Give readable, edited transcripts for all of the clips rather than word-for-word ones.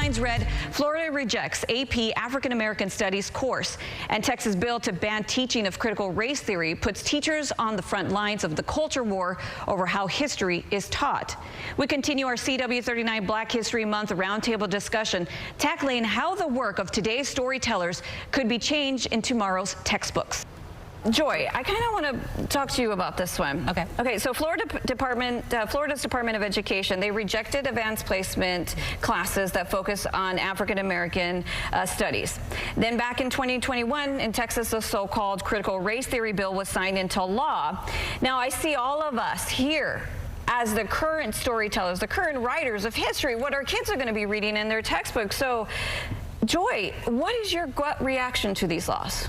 Headlines read, Florida rejects AP African American Studies course, and Texas bill to ban teaching of critical race theory puts teachers on the front lines of the culture war over how history is taught. We continue our CW39 Black History Month roundtable discussion, tackling how the work of today's storytellers could be changed in tomorrow's textbooks. Joy, I kind of want to talk to you about this one. Okay. So Florida's Department of Education, they rejected advanced placement classes that focus on African American studies. Then back in 2021, in Texas, the so-called critical race theory bill was signed into law. Now I see all of us here as the current storytellers, the current writers of history, what our kids are going to be reading in their textbooks. So, Joy, what is your gut reaction to these laws?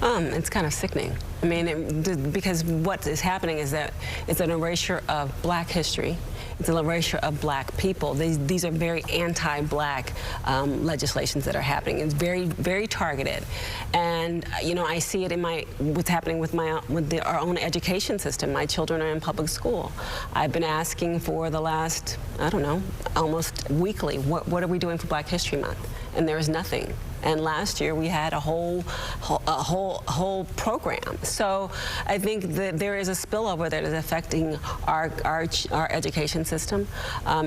It's kind of sickening. I mean, because what is happening is that it's an erasure of Black history. It's an erasure of Black people. These are very anti-Black legislations that are happening. It's very, very targeted. And, you know, I see it in what's happening with our own education system. My children are in public school. I've been asking for the last, I don't know, almost weekly, what are we doing for Black History Month? And there is nothing. And last year we had a whole program. So I think that there is a spillover that is affecting our education system.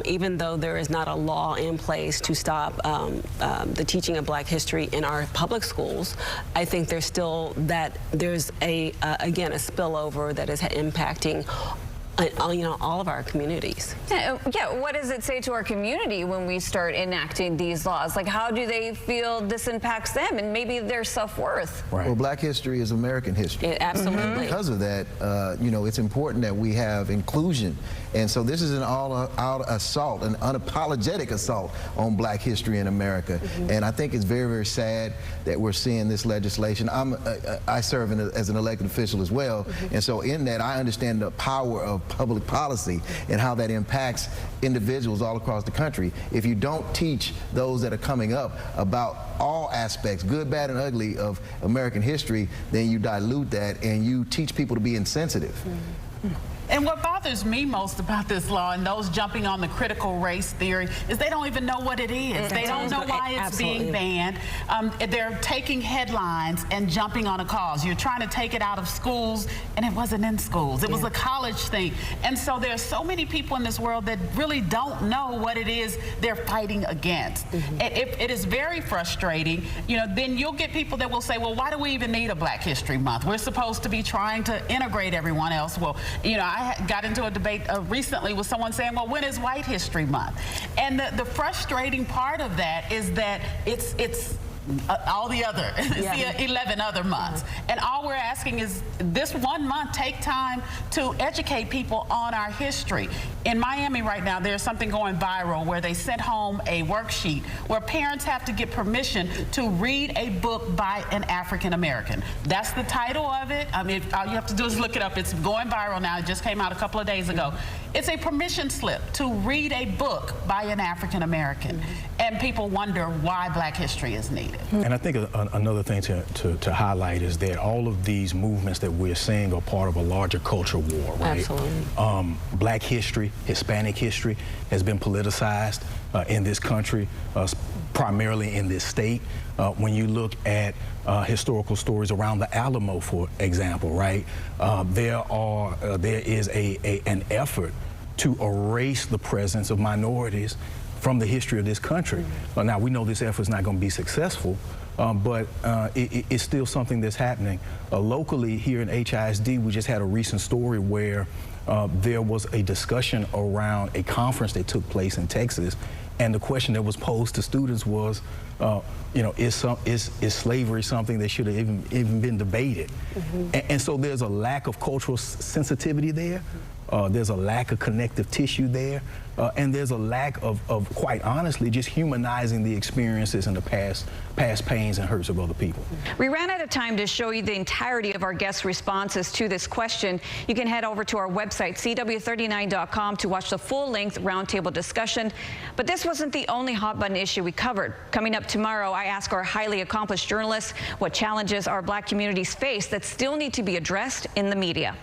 Even though there is not a law in place to stop the teaching of Black history in our public schools, I think there's still there's again a spillover that is impacting all of our communities. Yeah, what does it say to our community when we start enacting these laws? Like, how do they feel this impacts them and maybe their self-worth? Right. Well, Black history is American history. Absolutely. And because of that, you know, it's important that we have inclusion. And so this is an all-out assault, an unapologetic assault on Black history in America. And I think it's very, very sad that we're seeing this legislation. I serve as an elected official as well. And so in that, I understand the power of public policy and how that impacts individuals all across the country. If you don't teach those that are coming up about all aspects, good, bad, and ugly of American history, then you dilute that and you teach people to be insensitive. And what bothers me most about this law and those jumping on the critical race theory is they don't even know what it is. They don't know why it's being banned. They're taking headlines and jumping on a cause. You're trying to take it out of schools, and it wasn't in schools. It was a college thing. And so there's so many people in this world that really don't know what it is they're fighting against. It is very frustrating. You know, then you'll get people that will say, well, why do we even need a Black History Month? We're supposed to be trying to integrate everyone else. Well, you know, I got into a debate recently with someone saying, well, when is White History Month? And the frustrating part of that is that it's all the other, the 11 other months. And all we're asking is this 1 month, take time to educate people on our history. In Miami right now, there's something going viral where they sent home a worksheet where parents have to get permission to read a book by an African American. That's the title of it. I mean, all you have to do is look it up. It's going viral now. It just came out a couple of days ago. It's a permission slip to read a book by an African American. And people wonder why Black history is needed. And I think another thing to highlight is that all of these movements that we're seeing are part of a larger culture war, right? Absolutely. Black history, Hispanic history has been politicized in this country, primarily in this state. When you look at historical stories around the Alamo, for example, right? There is an effort to erase the presence of minorities from the history of this country. Now, we know this effort is not going to be successful, but it's still something that's happening. Locally here in HISD, we just had a recent story where there was a discussion around a conference that took place in Texas, and the question that was posed to students was, you know, is slavery something that should have even been debated? And so there's a lack of cultural sensitivity there. There's a lack of connective tissue there, and there's a lack of quite honestly, just humanizing the experiences and the past pains and hurts of other people. We ran out of time to show you the entirety of our guests' responses to this question. You can head over to our website, CW39.com, to watch the full-length roundtable discussion. But this wasn't the only hot-button issue we covered. Coming up tomorrow, I ask our highly accomplished journalists what challenges our Black communities face that still need to be addressed in the media.